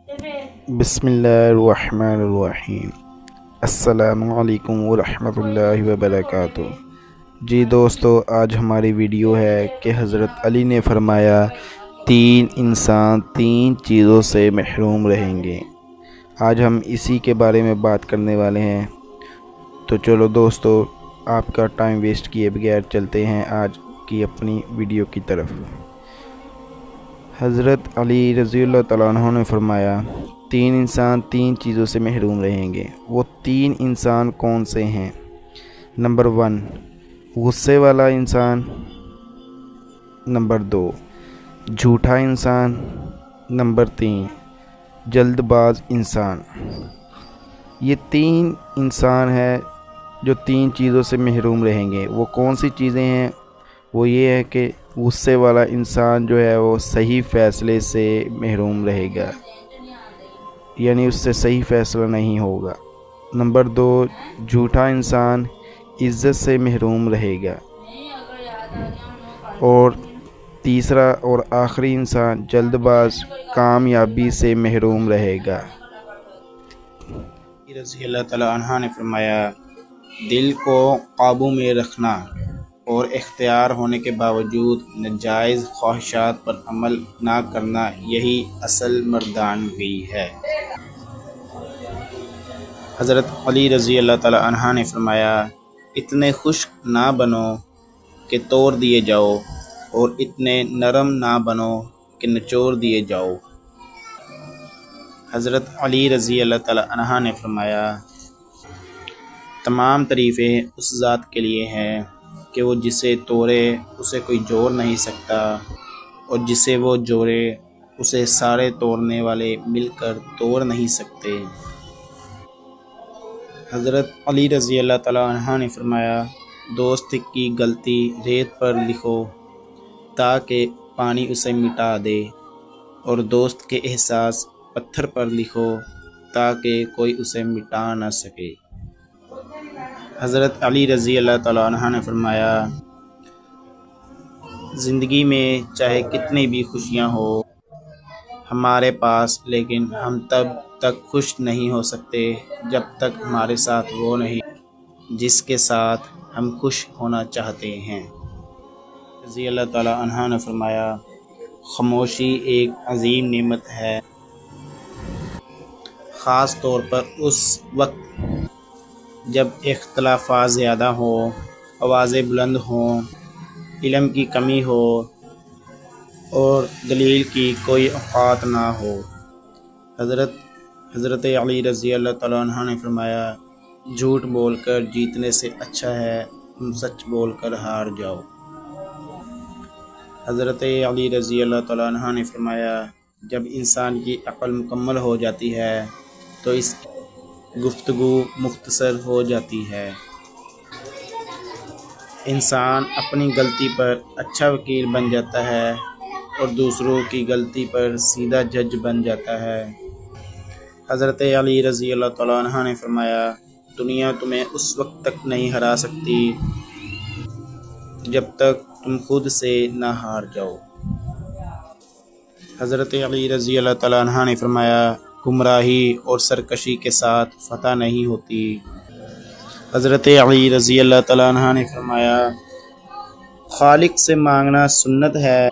بسم اللہ الرحمن الرحیم۔ السلام علیکم ورحمۃ اللہ وبرکاتہ۔ جی دوستو، آج ہماری ویڈیو ہے کہ حضرت علی نے فرمایا 3 انسان 3 چیزوں سے محروم رہیں گے۔ آج ہم اسی کے بارے میں بات کرنے والے ہیں، تو چلو دوستو، آپ کا ٹائم ویسٹ کیے بغیر چلتے ہیں آج کی اپنی ویڈیو کی طرف۔ حضرت علی رضی اللہ تعالیٰ عنہ نے فرمایا 3 انسان 3 چیزوں سے محروم رہیں گے۔ وہ 3 انسان کون سے ہیں؟ نمبر 1، غصے والا انسان۔ نمبر 2، جھوٹا انسان۔ نمبر 3، جلد باز انسان۔ یہ 3 انسان ہیں جو 3 چیزوں سے محروم رہیں گے۔ وہ کون سی چیزیں ہیں؟ وہ یہ ہے کہ غصے والا انسان جو ہے وہ صحیح فیصلے سے محروم رہے گا، یعنی اس سے صحیح فیصلہ نہیں ہوگا۔ نمبر 2، جھوٹا انسان عزت سے محروم رہے گا۔ اور تیسرا اور آخری انسان جلد باز کامیابی سے محروم رہے گا۔ رضی اللہ تعالیٰ عنہ نے فرمایا دل کو قابو میں رکھنا اور اختیار ہونے کے باوجود ناجائز خواہشات پر عمل نہ کرنا، یہی اصل مردانگی ہے۔ حضرت علی رضی اللہ تعالیٰ عنہ نے فرمایا اتنے خشک نہ بنو کہ توڑ دیے جاؤ، اور اتنے نرم نہ بنو کہ نچوڑ دیے جاؤ۔ حضرت علی رضی اللہ تعالیٰ عنہ نے فرمایا تمام تعریفیں اس ذات کے لیے ہیں کہ وہ جسے توڑے اسے کوئی جوڑ نہیں سکتا، اور جسے وہ جوڑے اسے سارے توڑنے والے مل کر توڑ نہیں سکتے۔ حضرت علی رضی اللہ تعالیٰ عنہ نے فرمایا دوست کی غلطی ریت پر لکھو تاکہ پانی اسے مٹا دے، اور دوست کے احساس پتھر پر لکھو تاکہ کوئی اسے مٹا نہ سکے۔ حضرت علی رضی اللہ تعالیٰ عنہ نے فرمایا زندگی میں چاہے کتنی بھی خوشیاں ہو ہمارے پاس، لیکن ہم تب تک خوش نہیں ہو سکتے جب تک ہمارے ساتھ وہ نہیں جس کے ساتھ ہم خوش ہونا چاہتے ہیں۔ رضی اللہ تعالیٰ عنہ نے فرمایا خاموشی ایک عظیم نعمت ہے، خاص طور پر اس وقت جب اختلافات زیادہ ہوں، آوازیں بلند ہوں، علم کی کمی ہو اور دلیل کی کوئی اوقات نہ ہو۔ حضرت علی رضی اللہ تعالیٰ عنہ نے فرمایا جھوٹ بول کر جیتنے سے اچھا ہے تم سچ بول کر ہار جاؤ۔ حضرت علی رضی اللہ تعالیٰ عنہ نے فرمایا جب انسان کی عقل مکمل ہو جاتی ہے تو اس کی گفتگو مختصر ہو جاتی ہے۔ انسان اپنی غلطی پر اچھا وکیل بن جاتا ہے اور دوسروں کی غلطی پر سیدھا جج بن جاتا ہے۔ حضرت علی رضی اللہ تعالیٰ عنہ نے فرمایا دنیا تمہیں اس وقت تک نہیں ہرا سکتی جب تک تم خود سے نہ ہار جاؤ۔ حضرت علی رضی اللہ تعالیٰ عنہ نے فرمایا گمراہی اور سرکشی کے ساتھ فتح نہیں ہوتی۔ حضرت علی رضی اللہ تعالیٰ عنہ نے فرمایا خالق سے مانگنا سنت ہے،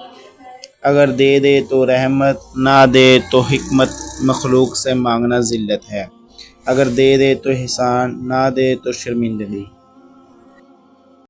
اگر دے دے تو رحمت، نہ دے تو حکمت، مخلوق سے مانگنا ذلت ہے، اگر دے دے تو احسان، نہ دے تو شرمندگی۔